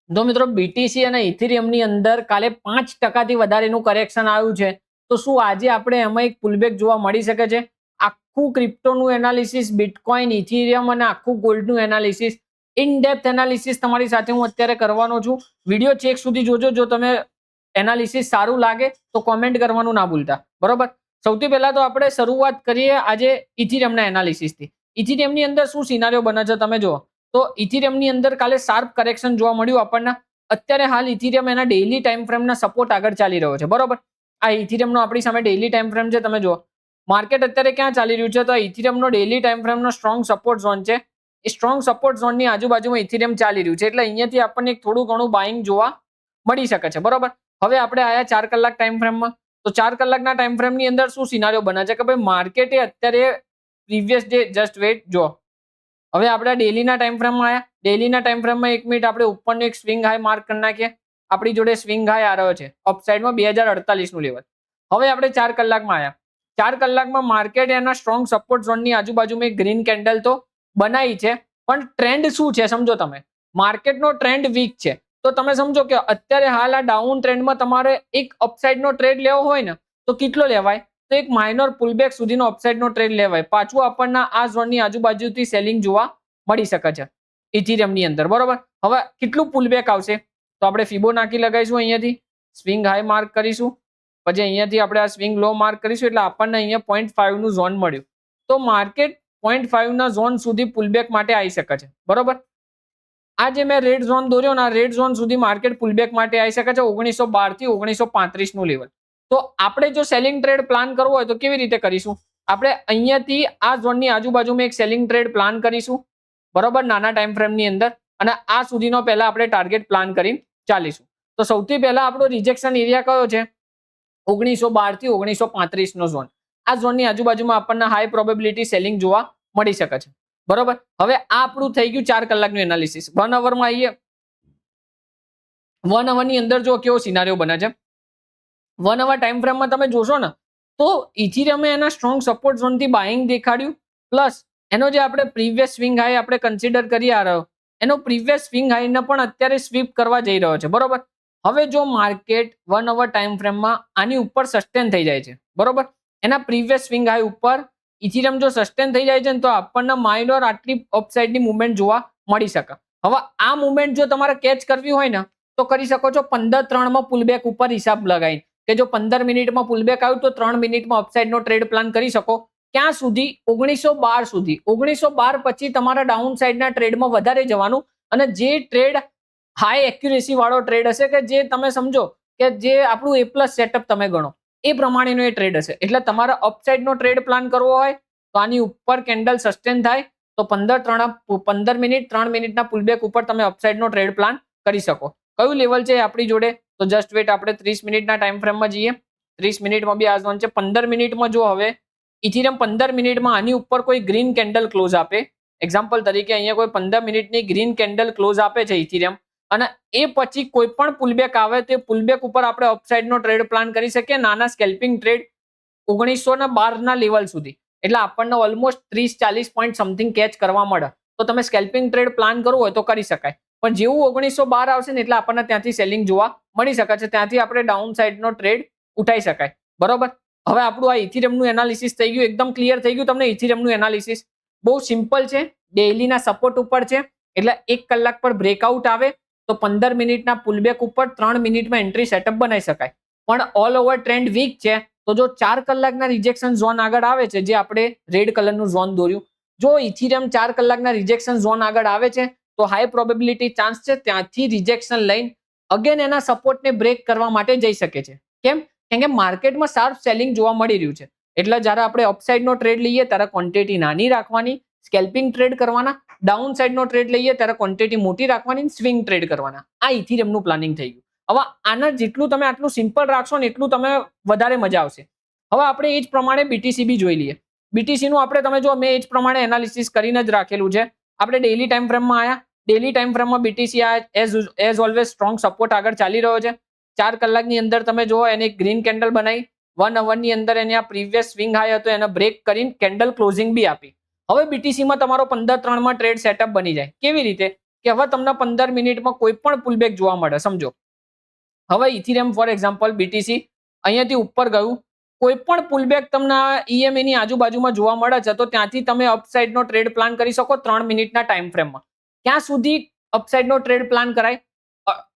જો મિત્રો બીટીસી અને ઇથેરિયમની અંદર કાલે 5% વધારેનું કરેક્શન આવ્યું છે, તો શું આજે આપણે એમાં એક પુલબેક જોવા મળી શકે છે? આખું ક્રિપ્ટોનું એનાલિસિસ, બિટકોઇન, ઇથેરિયમ અને આખું ગોલ્ડનું એનાલિસિસ, ઇન ડેપ્થ એનાલિસિસ તમારી સાથે હું અત્યારે કરવાનો છું. વિડીયો ચેક સુધી જોજો. જો તમે એનાલિસિસ સારું લાગે તો કોમેન્ટ કરવાનું ના ભૂલતા, બરોબર? સૌથી પહેલા તો આપણે શરૂઆત કરીએ આજે ઇથેરિયમના એનાલિસિસથી. ઇથેરિયમની અંદર શું સિનારીઓ બને છે તમે જુઓ. તો ઇથેરિયમની અંદર કાલે શાર્પ કરેક્શન જોવા મળ્યું આપણને. અત્યારે હાલ ઇથેરિયમ એના ડેઇલી ટાઈમ ફ્રેમના સપોર્ટ આગળ ચાલી રહ્યો છે, બરોબર? આ ઇથેરિયમનો આપણી સામે ડેઇલી ટાઈમ ફ્રેમ છે, તમે જુઓ. માર્કેટ અત્યારે ક્યાં ચાલી રહ્યું છે? તો ઇથેરિયમનો ડેઇલી ટાઈમ ફ્રેમનો સ્ટ્રોંગ સપોર્ટ ઝોન છે. એ સ્ટ્રોંગ સપોર્ટ ઝોનની આજુબાજુમાં ઇથેરિયમ ચાલી રહ્યું છે, એટલે અહીંયાથી આપણને એક થોડું ઘણું બાઇંગ જોવા મળી શકે છે, બરોબર? હવે આપણે આયા 4 કલાક ટાઈમ ફ્રેમમાં. તો 4 કલાકના ટાઈમ ફ્રેમની અંદર શું સિનારીઓ બને છે કે ભાઈ માર્કેટે અત્યારે પ્રીવિયસ ડે જસ્ટ વેટ જો. હવે આપણે ડેલીના ટાઈમ ફ્રેમમાં આવ્યા. ડેલીના ટાઈમ ફ્રેમમાં 1 મિનિટ આપણે ઉપરનો એક સ્વિંગ હાઈ માર્ક કરી નાખીએ. આપણી જોડે સ્વિંગ હાઈ આ રહ્યો છે અપસાઇડમાં 2048 નું લેવલ. હવે આપણે 4 કલાકમાં આવ્યા. 4 કલાકમાં માર્કેટ એના સ્ટ્રોંગ સપોર્ટ ઝોનની આજુબાજુમાં એક ગ્રીન કેન્ડલ તો બનાવી છે, પણ ટ્રેન્ડ શું છે સમજો તમે. માર્કેટનો ટ્રેન્ડ વીક છે, તો તમે સમજો કે અત્યારે હાલ આ ડાઉન ટ્રેન્ડમાં તમારે એક અપસાઇડનો ટ્રેડ લેવો હોય ને તો કેટલો લેવાય? તો એક માઇનર પુલબેક સુધીનો અપસાઇડનો ટ્રેડ લેવાય. પાછું આપણને આ ઝોનની આજુબાજુથી સેલિંગ જોવા મળી શકે છે ઇથેરિયમની અંદર, બરોબર? હવે કેટલું પુલબેક આવશે? તો આપણે ફિબોનાકી લગાવીશું, અહીંયાથી સ્વિંગ હાઈ માર્ક કરીશું, પછી અહીંયાથી આપણે આ સ્વિંગ લો માર્ક કરીશું, એટલે આપણને અહીંયા 0.5 નું ઝોન મળ્યું. તો માર્કેટ 0.5 ના ઝોન સુધી પુલબેક માટે આવી શકે છે, બરોબર? આ જે મેં રેડ ઝોન દોર્યો ને, આ રેડ ઝોન સુધી માર્કેટ પુલબેક માટે આવી શકે છે 1912 થી 1935 નું લેવલ. તો આપણે જો સેલિંગ ટ્રેડ પ્લાન કરવો હોય તો કેવી રીતે કરીશું? આપણે અહીંયાથી આ ઝોનની આજુબાજુમાં એક સેલિંગ ટ્રેડ પ્લાન કરીશું, બરોબર? નાના ટાઈમ ફ્રેમની અંદર, અને આ સુધીનો પહેલા આપણે ટાર્ગેટ પ્લાન કરીને ચાલીશું. તો સૌથી પહેલા આપણો રિજેક્શન એરિયા કયો છે? 1912 થી 1935 નો ઝોન. આ ઝોનની આજુબાજુમાં આપણને હાઈ પ્રોબેબિલિટી સેલિંગ જોવા મળી શકે છે, બરોબર? હવે આ આપણું થઈ ગયું 4 કલાકનું એનાલિસિસ. 1 અવરમાં આવીએ. 1 અવરની અંદર જો કેવો સિનારીઓ બને છે. 1 અવર ટાઈમ ફ્રેમમાં તમે જોશો ને તો ઇથેરિયમે એના સ્ટ્રોંગ સપોર્ટ ઝોનથી બાઇંગ દેખાડ્યું, પ્લસ એનો જે આપણે પ્રીવિયસ સ્વિંગ હાઈ આપણે કન્સિડર કરી આ રહ્યો, એનો પ્રીવિયસ સ્વિંગ હાઈને પણ અત્યારે સ્વીપ કરવા જઈ રહ્યો છે, બરોબર? હવે જો માર્કેટ 1 અવર ટાઈમ ફ્રેમમાં આની ઉપર સસ્ટેન થઈ જાય છે, બરોબર? એના પ્રીવિયસ સ્વિંગ હાઈ ઉપર ઇથેરિયમ જો સસ્ટેન થઈ જાય છે ને તો આપણને માઇનોર આટલી અપસાઇડની મુવમેન્ટ જોવા મળી શકે. હવે આ મુવમેન્ટ જો તમારે કેચ કરવી હોય ને તો કરી શકો છો 15-3 માં પુલબેક ઉપર હિસાબ લગાવીને, કે જો 15 મિનિટમાં પુલબેક આવ્યું તો 3 મિનિટમાં અપસાઇડનો ટ્રેડ પ્લાન કરી શકો. ક્યાં સુધી? 1912 સુધી. 1912 પછી તમારા ડાઉન સાઇડના ટ્રેડમાં વધારે જવાનું, અને જે ટ્રેડ હાઈ એક્યુરેસી વાળો ટ્રેડ હશે, કે જે તમે સમજો કે જે આપણું A+ સેટઅપ તમે ગણો એ પ્રમાણેનો એ ટ્રેડ હશે. એટલે તમારે અપસાઇડનો ટ્રેડ પ્લાન કરવો હોય તો આની ઉપર કેન્ડલ સસ્ટેન થાય તો 15 મિનિટ 3 મિનિટના પુલબેક ઉપર તમે અપસાઇડનો ટ્રેડ પ્લાન કરી શકો. કયું લેવલ છે આપણી જોડે? તો જસ્ટ વેટ, આપણે 30 મિનિટના ટાઈમ ફ્રેમમાં જઈએ. 30 મિનિટમાં બી આ ઝોન છે. 15 મિનિટમાં જો હવે ઇથેરિયમ 15 મિનિટમાં આની ઉપર કોઈ ગ્રીન કેન્ડલ ક્લોઝ આપે, એક્ઝામ્પલ તરીકે અહીંયા કોઈ 15 મિનિટની ગ્રીન કેન્ડલ ક્લોઝ આપે છે ઇથેરિયમ, અને એ પછી કોઈ પણ પુલબેક આવે તો પુલબેક ઉપર આપણે અપસાઇડનો ટ્રેડ પ્લાન કરી શકીએ, નાના સ્કેલ્પિંગ ટ્રેડ 1912 ના લેવલ સુધી. એટલે આપણને ઓલમોસ્ટ 30-40 પોઈન્ટ સમથિંગ કેચ કરવા મળે. તો તમે સ્કેલ્પિંગ ટ્રેડ પ્લાન કરવો હોય તો કરી શકાય. પણ જેવું 1912 આવશે ને એટલે આપણને ત્યાંથી સેલિંગ જોવા મળી શકે છે, ત્યાંથી આપણે ડાઉન સાઇડનો ટ્રેડ ઉઠાઈ શકાય, બરોબર? હવે આપણું આ ઇથેરિયમનું એનાલિસિસ થઈ ગયું, એકદમ ક્લિયર થઈ ગયું. તમને ઇથેરિયમનું એનાલિસિસ બહુ સિમ્પલ છે. ડેઇલીના સપોર્ટ ઉપર છે, એટલે 1 કલાક પર બ્રેકઆઉટ આવે તો 15 મિનિટના પુલબેક ઉપર 3 મિનિટમાં એન્ટ્રી સેટઅપ બનાવી શકાય. પણ ઓલ ઓવર ટ્રેન્ડ વીક છે, તો જો 4 કલાકના રિજેક્શન ઝોન આગળ આવે છે, જે આપણે રેડ કલરનું ઝોન દોર્યું, જો ઇથેરિયમ 4 કલાકના રિજેક્શન ઝોન આગળ આવે છે તો હાઈ પ્રોબેબિલિટી ચાન્સ છે ત્યાંથી રિજેક્શન લઈને અગેન એના સપોર્ટને બ્રેક કરવા માટે જઈ શકે છે. કેમ? કેમ કે માર્કેટમાં શાર્પ સેલિંગ જોવા મળી રહ્યું છે. એટલે જ્યારે આપણે અપસાઇડનો ટ્રેડ લઈએ ત્યારે ક્વોન્ટિટી નાની રાખવાની, સ્કેલ્પિંગ ટ્રેડ કરવાના. ડાઉન સાઇડનો ટ્રેડ લઈએ ત્યારે ક્વોન્ટિટી મોટી રાખવાની, સ્વિંગ ટ્રેડ કરવાના. આ ઇથેરિયમનું પ્લાનિંગ થઈ ગયું. હવે આના જેટલું તમે આટલું સિમ્પલ રાખશો ને એટલું તમે વધારે મજા આવશે. હવે આપણે એ જ પ્રમાણે બીટીસી બી જોઈ લઈએ. બીટીસી નું આપણે તમે જો મેં એ જ પ્રમાણે એનાલિસિસ કરીને જ રાખેલું છે. આપણે ડેઇલી ટાઈમ ફ્રેમમાં આવ્યા. ડેઇલી ટાઈમ ફ્રેમમાં BTC as always strong support આગળ ચાલી રહ્યો છે. 4 કલાકની અંદર તમે જુઓ એને એક ગ્રીન કેન્ડલ બનાવી. 1 અવરની અંદર એને આ પ્રીવિયસ સ્વિંગ હાઈ હતો એને બ્રેક કરીને કેન્ડલ ક્લોઝિંગ બી આપી. હવે બીટીસીમાં તમારો 15-3 માં ટ્રેડ સેટઅપ બની જાય. કેવી રીતે? કે હવે તમને 15 મિનિટમાં કોઈ પણ પુલબેક જોવા મળે. સમજો હવે ઇથિરિયમ ફોર એક્ઝામ્પલ બીટીસી અહીંયાથી ઉપર ગયું, કોઈ પણ પુલબેક તમને EMA ની આજુબાજુમાં જોવા મળે છે તો ત્યાંથી તમે અપસાઇડનો ટ્રેડ પ્લાન કરી શકો 3 મિનિટના ટાઈમ ફ્રેમમાં. ક્યાં સુધી અપસાઇડનો ટ્રેડ પ્લાન કરાય?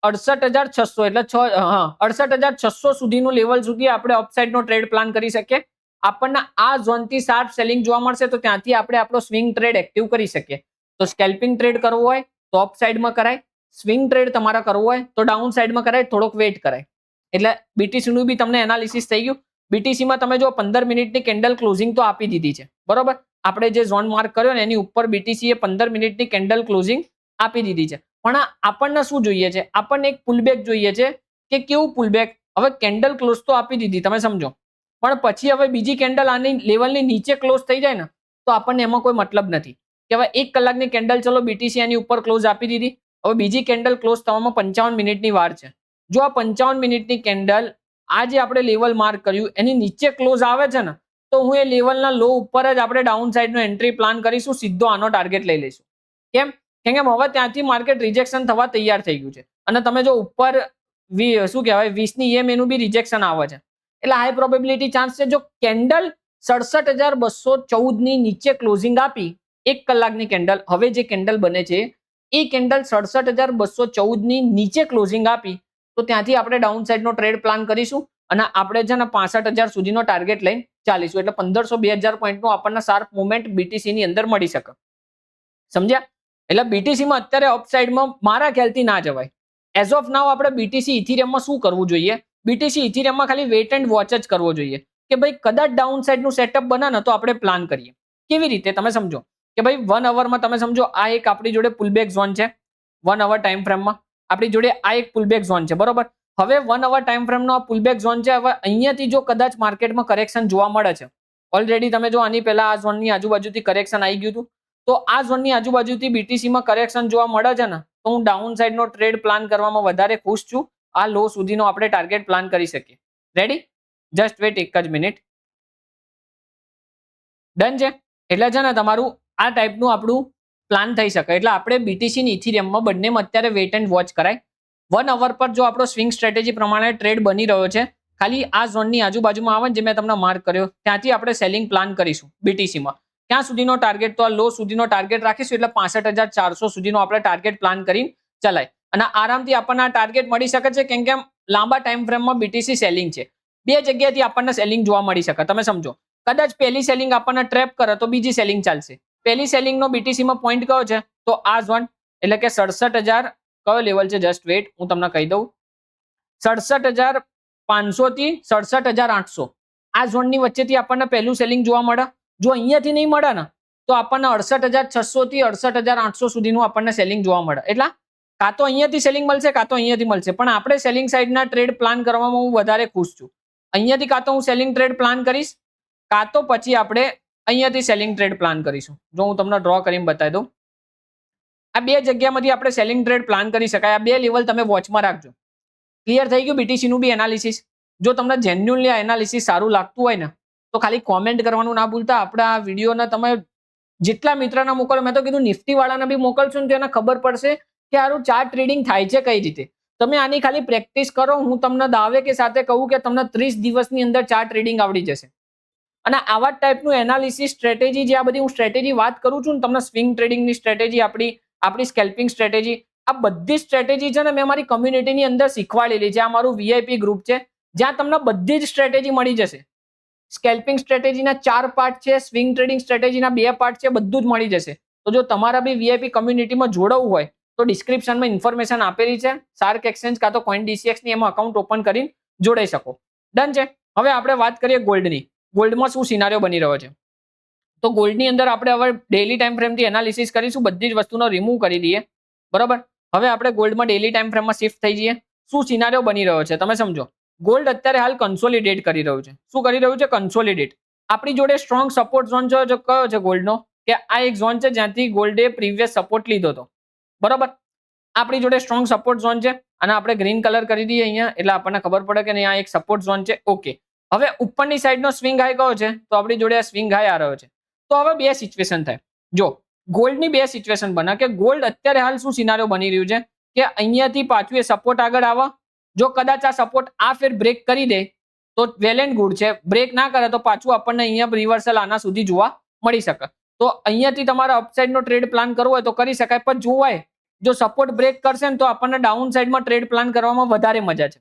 68,600 એટલે 68,600 સુધીનું લેવલ સુધી આપણે અપસાઇડનો ટ્રેડ પ્લાન કરી શકીએ. આપણને આ ઝોનથી શાર્પ સેલિંગ જોવા મળશે તો ત્યાંથી આપણે આપણો સ્વિંગ ટ્રેડ એક્ટિવ કરી શકીએ. તો સ્કેલ્પિંગ ટ્રેડ કરવો હોય તો અપસાઇડમાં કરાય, સ્વિંગ ટ્રેડ તમારા કરવો હોય તો ડાઉન સાઇડમાં કરાય, થોડોક વેઇટ કરાય. એટલે BTC નું બી તમને એનાલિસિસ થઈ ગયું. BTC માં તમે જો 15 મિનિટની કેન્ડલ ક્લોઝિંગ તો આપી દીધી છે, બરોબર. આપણે જે ઝોન માર્ક કર્યો ને એની ઉપર BTC એ 15 મિનિટની કેન્ડલ ક્લોઝિંગ આપી દીધી છે. પણ આપણને શું જોઈએ છે? આપણને એક પુલબેક જોઈએ છે. કે કેવું પુલબેક? હવે કેન્ડલ ક્લોઝ તો આપી દીધી, તમે સમજો, પણ પછી હવે બીજી કેન્ડલ આની લેવલની નીચે ક્લોઝ થઈ જાય ને તો આપણને એમાં કોઈ મતલબ નથી. કે હવે 1 કલાકની કેન્ડલ ચલો BTC એની ઉપર ક્લોઝ આપી દીધી, હવે બીજી કેન્ડલ ક્લોઝ થવામાં 55 મિનિટની વાર છે. જો આ 55 મિનિટની કેન્ડલ આ જે આપણે લેવલ માર્ક કર્યું એની નીચે ક્લોઝ આવે છે ને તો હું એ લેવલના લો ઉપર જ આપણે ડાઉન સાઇડનો એન્ટ્રી પ્લાન કરીશું, સીધો આનો ટાર્ગેટ લઈ લઈશું. કેમ? કેમ કે હવે ત્યાંથી માર્કેટ રિજેક્શન થવા તૈયાર થઈ ગયું છે અને તમે જો ઉપર શું કહેવાય 20 ની EMA નું બી રિજેક્શન આવે છે એટલે હાઈ પ્રોબેબિલિટી ચાન્સ છે જો કેન્ડલ 67,214 ની નીચે ક્લોઝિંગ આપી 1 કલાકની કેન્ડલ, હવે જે કેન્ડલ બને છે એ કેન્ડલ 67,214 ની નીચે ક્લોઝિંગ આપી તો ત્યાંથી આપણે ડાઉન સાઇડનો ટ્રેડ પ્લાન કરીશું અને આપણે છે ને 65,000 સુધીનો ટાર્ગેટ લઈને ચાલીશું. એટલે 1,500-2,000 પોઈન્ટનો આપણને શાર્પ મુવમેન્ટ BTC ની અંદર મળી શકે. સમજ્યા? એટલે BTC માં અત્યારે અપસાઇડમાં મારા ખ્યાલથી ના જવાય. એઝ ઓફ નાઉ આપણે BTC ઇથિરિયમમાં શું કરવું જોઈએ? BTC ઇથિરિયમમાં ખાલી વેટ એન્ડ વોચ જ કરવો જોઈએ કે ભાઈ કદાચ ડાઉન સાઇડનું સેટઅપ બને ને તો આપણે પ્લાન કરીએ. કેવી રીતે? તમે સમજો કે ભાઈ 1 અવરમાં તમે સમજો આ એક આપણી જોડે પુલબેક ઝોન છે. 1 અવર ટાઈમ ફ્રેમમાં આપણી જોડે આ એક પુલબેક ઝોન છે, બરોબર. હવે 1 અવર ટાઈમ ફ્રેમનો આ પુલબેક ઝોન છે. હવે અહીંયાથી જો કદાચ માર્કેટમાં કરેક્શન જોવા મળે છે, ઓલરેડી તમે જો આની પહેલા આ ઝોનની આજુબાજુથી કરેક્શન આવી ગયું હતું, તો આ ઝોનની આજુબાજુથી BTC માં કરેક્શન જોવા મળે છે ને તો હું ડાઉન સાઇડનો ટ્રેડ પ્લાન કરવામાં વધારે ખુશ છું. આ લો સુધીનો આપણે ટાર્ગેટ પ્લાન કરી શકીએ. રેડી? જસ્ટ વેટ એક જ મિનિટ. ડન છે? એટલે છે ને તમારું આ ટાઈપનું આપણું પ્લાન થઈ શકે. એટલે આપણે BTC ની ઇથિરિયમમાં બંનેમાં અત્યારે વેટ એન્ડ વોચ કરાય. 1 અવર પર જો આપણો સ્વિંગ સ્ટ્રેટેજી પ્રમાણે ટ્રેડ બની રહ્યો છે, ખાલી આ ઝોનની આજુબાજુમાં આવે જે મેં તમને માર્ક કર્યો ત્યાંથી આપણે સેલિંગ પ્લાન કરીશું BTC માં. ક્યાં સુધીનો ટાર્ગેટ? તો આ લો સુધીનો ટાર્ગેટ રાખીશું એટલે 65,400 સુધીનો આપણે ટાર્ગેટ પ્લાન કરીને ચલાય અને આરામથી આપણને આ ટાર્ગેટ મળી શકે છે. કેમ કે લાંબા ટાઈમ ફ્રેમમાં BTC સેલિંગ છે. બે જગ્યાએથી આપણને સેલિંગ જોવા મળી શકે. તમે સમજો કદાચ પહેલી સેલિંગ આપણને ટ્રેપ કરે તો બીજી સેલિંગ ચાલશે. પહેલી સેલિંગનો BTC માં પોઈન્ટ કયો છે? તો આ ઝોન એટલે કે 67,000 કયો લેવલ છે? જસ્ટ વેટ હું તમને કહી દઉં. 67,500 થી 67,800 આ ઝોનની વચ્ચેથી આપણને પહેલું સેલિંગ જોવા મળે. જો અહીંયાથી નહીં મળે ને તો આપણને 68,600 થી 68,800 સુધીનું આપણને સેલિંગ જોવા મળે. એટલે કાં તો અહીંયાથી સેલિંગ મળશે કાં તો અહીંયાથી મળશે, પણ આપણે સેલિંગ સાઇડના ટ્રેડ પ્લાન કરવામાં હું વધારે ખુશ છું. અહીંયાથી કાં તો હું સેલિંગ ટ્રેડ પ્લાન કરીશ કાં તો પછી આપણે અહીંયાથી સેલિંગ ટ્રેડ પ્લાન કરીશું. જો હું તમને ડ્રો કરીને બતાવી દઉં, આ બે જગ્યામાંથી આપણે સેલિંગ ટ્રેડ પ્લાન કરી શકાય. આ બે લેવલ તમે વોચમાં રાખજો. ક્લિયર થઈ ગયું BTC નું બી એનાલિસિસ? જો તમને જેન્યુઅલી આ એનાલિસિસ સારું લાગતું હોય ને તો ખાલી કોમેન્ટ કરવાનું ના ભૂલતા. આપણા આ વિડીયોને તમે જેટલા મિત્રોને મોકલો, મેં તો કીધું નિફ્ટી વાળાને બી મોકલશો ને તો એને ખબર પડશે કે આનું ચાર્ટ ટ્રેડિંગ થાય છે કઈ રીતે. તમે આની ખાલી પ્રેક્ટિસ કરો, હું તમને દાવે કે સાથે કહું કે તમને 30 દિવસની અંદર ચાર્ટ ટ્રેડિંગ આવડી જશે. અને આવા ટાઈપનું એનાલિસિસ સ્ટ્રેટેજી, જે આ બધી હું સ્ટ્રેટેજી વાત કરું છું ને તમને, સ્વિંગ ટ્રેડિંગની સ્ટ્રેટેજી, આપણી સ્કેલ્પિંગ સ્ટ્રેટેજી, આ બધી સ્ટ્રેટેજી છે ને મેં મારી કમ્યુનિટીની અંદર શીખવાડેલી છે. આ મારું VIP ગ્રુપ છે જ્યાં તમને બધી જ સ્ટ્રેટેજી મળી જશે. સ્કેલ્પિંગ સ્ટ્રેટેજીના 4 પાર્ટ છે, સ્વિંગ ટ્રેડિંગ સ્ટ્રેટેજીના 2 પાર્ટ છે, બધું જ મળી જશે. તો જો તમારા બી VIP કમ્યુનિટીમાં જોડાવવું હોય તો ડિસ્ક્રિપ્શનમાં ઇન્ફોર્મેશન આપેલી છે. શાર્ક એક્સચેન્જ કાં તો CoinDCX ની એમાં અકાઉન્ટ ઓપન કરીને જોડાઈ શકો. ડન છે? હવે આપણે વાત કરીએ ગોલ્ડની. ગોલ્ડમાં શું સિનારીઓ બની રહ્યો છે? તો ગોલ્ડની અંદર આપણે હવે ડેલી ટાઈમ ફ્રેમથી એનાલિસિસ કરીશું. બધી જ વસ્તુનો રિમૂવ કરી દઈએ, બરોબર. હવે આપણે ગોલ્ડમાં ડેલી ટાઈમ ફ્રેમમાં શિફ્ટ થઈ જઈએ. શું સિનારીઓ બની રહ્યો છે તમે સમજો. ગોલ્ડ અત્યારે હાલ કન્સોલિડેટ કરી રહ્યું છે. શું કરી રહ્યું છે? કન્સોલિડેટ. આપણી જોડે સ્ટ્રોંગ સપોર્ટ ઝોન છે કયો છે ગોલ્ડનો? કે આ એક ઝોન છે જ્યાંથી ગોલ્ડે પ્રીવિયસ સપોર્ટ લીધો હતો, બરોબર. આપણી જોડે સ્ટ્રોંગ સપોર્ટ ઝોન છે અને આપણે ગ્રીન કલર કરી દઈએ અહીંયા એટલે આપણને ખબર પડે કે અહીંયા એક સપોર્ટ ઝોન છે. ઓકે, હવે ઉપરની સાઈડનો સ્વિંગ હાઈ કયો છે? તો આપણી જોડે આ સ્વિંગ હાઈ આ રહ્યો છે. તો હવે બે સિચ્યુએશન થાય. જો ગોલ્ડની બે સિચ્યુએશન બને કે ગોલ્ડ અત્યારે હાલ શું સિનારીઓ બની રહ્યું છે કે અહીંયાથી પાછું એ સપોર્ટ આગળ આવે, જો કદાચ આ સપોર્ટ આ ફેર બ્રેક કરી દે તો વેલ એન્ડ ગુડ છે, બ્રેક ના કરે તો પાછું આપણને અહીંયા રિવર્સલ આના સુધી જોવા મળી શકે. તો અહીંયાથી તમારે અપસાઇડ નો ટ્રેડ પ્લાન કરવો હોય તો કરી શકાય, પણ જોવાય જો સપોર્ટ બ્રેક કરશે ને તો આપણને ડાઉન સાઈડમાં ટ્રેડ પ્લાન કરવામાં વધારે મજા છે,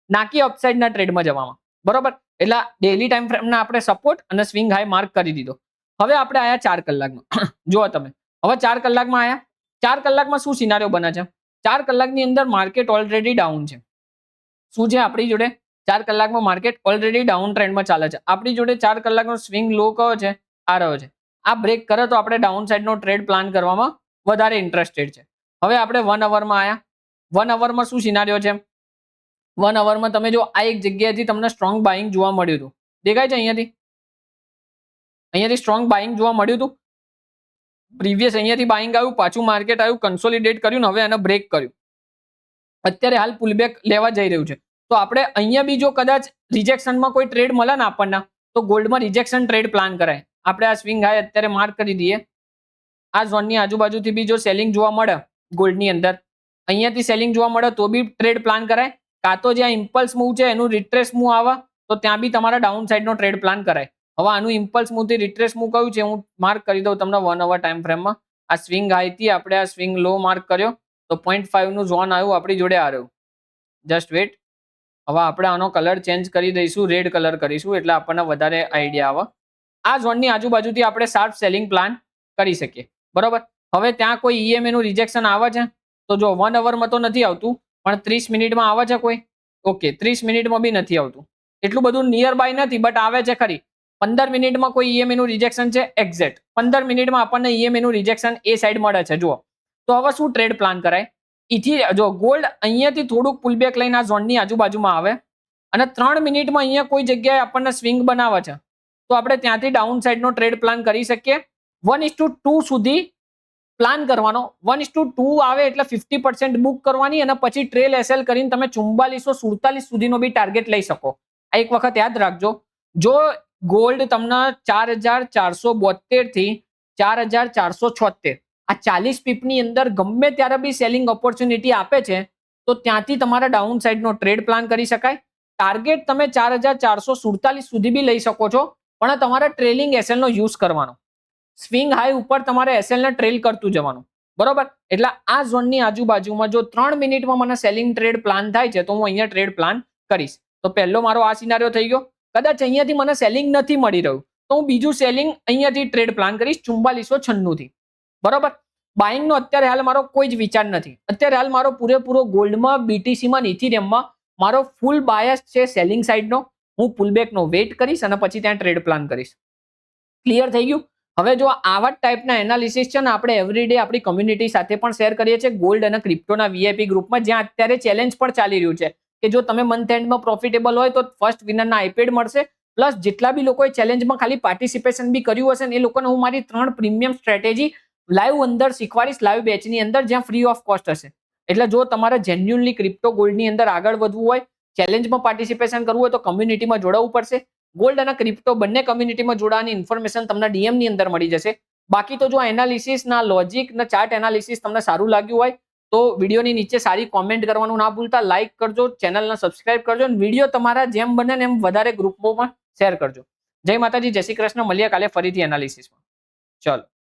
ના કે અપસાઇડના ટ્રેડમાં જવામાં. બરોબર, એટલે ડેલી ટાઈમ ફ્રેમના આપણે સપોર્ટ અને સ્વિંગ હાઈ માર્ક કરી દીધો. હવે આપણે આયા 4 કલાકમાં. જુઓ તમે, હવે 4 કલાકમાં આયા, 4 કલાકમાં શું સિનારીઓ બને છે? 4 કલાકની અંદર માર્કેટ ઓલરેડી ડાઉન છે. શું છે આપણી જોડે? 4 કલાકમાં માર્કેટ ઓલરેડી ડાઉન ટ્રેન્ડમાં ચાલે છે. આપણી જોડે 4 કલાકનો સ્વિંગ લો કયો છે? આ રહ્યો છે. આ બ્રેક કરે તો આપણે ડાઉન સાઈડનો ટ્રેડ પ્લાન કરવામાં વધારે ઇન્ટરેસ્ટેડ છે. હવે આપણે 1 અવરમાં આયા. 1 અવરમાં શું સિનારીઓ છે? 1 અવરમાં તમે જો આ એક જગ્યાએથી તમને સ્ટ્રોંગ બાઇંગ જોવા મળ્યું હતું, દેખાય છે અહીંયાથી સ્ટ્રોંગ બાઇંગ જોવા મળ્યું હતું. પ્રીવિયસ અહીંયાથી બાઇંગ આવ્યું, પાછું માર્કેટ આવ્યું, કન્સોલિડેટ કર્યું ને હવે એને બ્રેક કર્યું. અત્યારે હાલ પુલબેક લેવા જઈ રહ્યું છે. તો આપણે અહીંયા બી જો કદાચ રિજેક્શનમાં કોઈ ટ્રેડ મળે ને આપણને તો ગોલ્ડમાં રિજેક્શન ટ્રેડ પ્લાન કરાય. આપણે આ સ્વિંગ હાઈ અત્યારે માર્ક કરી દઈએ. આ ઝોનની આજુબાજુથી બી જો સેલિંગ જોવા મળે ગોલ્ડની અંદર, અહીંયાથી સેલિંગ જોવા મળે તો બી ટ્રેડ પ્લાન કરાય. કાં તો જ્યાં ઇમ્પલ્સ મૂવ છે એનું રિટ્રેસ મૂવ આવે તો ત્યાં બી તમારા ડાઉન સાઈડનો ટ્રેડ પ્લાન કરાય. હવે આનું ઇમ્પલ્સ મૂવથી રિટ્રેસ મૂવ કયું છે હું માર્ક કરી દઉં તમને 1 અવર ટાઈમ ફ્રેમમાં. આ સ્વિંગ હાઈથી આપણે આ સ્વિંગ લો માર્ક કર્યો તો 0.5 નું ઝોન આવ્યું આપણી જોડે આ રહ્યું. જસ્ટ વેટ, હવે આપણે આનો કલર ચેન્જ કરી દઈશું, રેડ કલર કરીશું એટલે આપણને વધારે આઈડિયા આવે. આ ઝોનની આજુબાજુથી આપણે શાર્પ સેલિંગ પ્લાન કરી શકીએ. બરોબર, હવે ત્યાં કોઈ ઈએમએ નું રિજેક્શન આવે છે તો જો 1 અવરમાં તો નથી આવતું પણ 30 મિનિટમાં આવે છે કોઈ? ઓકે, 30 મિનિટમાં બી નથી આવતું. એટલું બધું નિયર બાય નથી બટ આવે છે ખરી. 15 મિનિટમાં કોઈ ઈએમએ નું રિજેક્શન છે એક્ઝેક્ટ 15 મિનિટમાં આપણને ઈએમએ નું રિજેક્શન એ સાઈડ મળે છે. જુઓ તો હવે શું ટ્રેડ પ્લાન કરાય? ઈથી જો ગોલ્ડ અહીંયાથી થોડુંક પુલબેક લઈને આ ઝોનની આજુબાજુમાં આવે અને 3 મિનિટમાં અહીંયા કોઈ જગ્યાએ આપણને સ્વિંગ બનાવે છે તો આપણે ત્યાંથી ડાઉન સાઈડનો ટ્રેડ પ્લાન કરી શકીએ. 1:2 સુધી પ્લાન કરવાનો. 1:2 આવે એટલે 50% બુક કરવાની અને પછી ટ્રેલ એસએલ કરીને તમે 4447 સુધીનો બી ટાર્ગેટ લઈ શકો. આ એક વખત યાદ રાખજો. જો ગોલ્ડ તમને 4472 થી 4476 આ 40 પીપની અંદર ગમે ત્યારે બી સેલિંગ ઓપોર્ચ્યુનિટી આપે છે તો ત્યાંથી તમારા ડાઉન સાઈડનો ટ્રેડ પ્લાન કરી શકાય. ટાર્ગેટ તમે 4447 સુધી બી લઈ શકો છો પણ તમારે ટ્રેલિંગ એસએલ નો યુઝ કરવાનો. સ્વિંગ હાઈ ઉપર તમારે એસએલ ને ટ્રેલ કરતું જવાનું. બરોબર, એટલે આ ઝોનની આજુબાજુમાં જો 3 મિનિટમાં મને સેલિંગ ટ્રેડ પ્લાન થાય છે તો હું અહીંયા ટ્રેડ પ્લાન કરીશ. તો પહેલો મારો આ સિનારીઓ થઈ ગયો. કદાચ અહીંયાથી મને સેલિંગ નથી મળી રહ્યું તો હું બીજું સેલિંગ અહીંયાથી ટ્રેડ પ્લાન કરીશ 4496 થી. બરોબર, બાઇંગનો અત્યારે હાલ મારો કોઈ જ વિચાર નથી. અત્યારે હાલ મારો પૂરેપૂરો ગોલ્ડમાં, બીટીસીમાં, ઇથેરિયમમાં મારો ફૂલ બાયસ છે સેલિંગ સાઈડનો. હું પુલબેકનો વેઇટ કરીશ અને પછી ત્યાં ટ્રેડ પ્લાન કરીશ. ક્લિયર થઈ ગયું? હવે જો આવા ટાઈપના એનાલિસિસ છે ને આપણે એવરીડે આપણી કમ્યુનિટી સાથે પણ શેર કરીએ છીએ ગોલ્ડ અને ક્રિપ્ટોના વીઆઈપી ગ્રુપમાં, જ્યાં અત્યારે ચેલેન્જ પણ ચાલી રહ્યું છે કે જો તમે મંથ એન્ડમાં પ્રોફિટેબલ હોય તો ફર્સ્ટ વિનરના આઈપેડ મળશે. પ્લસ જેટલા બી લોકોએ ચેલેન્જમાં ખાલી પાર્ટિસિપેશન બી કર્યું હશે ને એ લોકોને હું મારી 3 પ્રીમિયમ સ્ટ્રેટેજી લાઈવ અંદર શીખવાડીશ, લાઈવ બેચની અંદર, જ્યાં ફ્રી ઓફ કોસ્ટ હશે. એટલે જો તમારે જેન્યુઅનલી ક્રિપ્ટો ગોલ્ડની અંદર આગળ વધવું હોય, ચેલેન્જમાં પાર્ટિસિપેશન કરવું હોય તો કમ્યુનિટીમાં જોડાવવું પડશે. ગોલ્ડ અને ક્રિપ્ટો બંને કમ્યુનિટીમાં જોડાવાની ઇન્ફોર્મેશન તમને ડીએમ ની અંદર મળી જશે. બાકી તો જો એનાલિસિસ ના લોજિક ના ચાર્ટ એનાલિસિસ તમને સારું લાગ્યું હોય તો વિડીયોની નીચે સારી કોમેન્ટ કરવાનું ના ભૂલતા, લાઈક કરજો, ચેનલને સબસ્ક્રાઇબ કરજો અને વિડીયો તમારા જેમ બને ને એમ વધારે ગ્રુપમાં શેર કરજો. જય માતાજી, જય શ્રી કૃષ્ણ. મળીએ કાલે ફરીથી એનાલિસિસમાં. ચલો.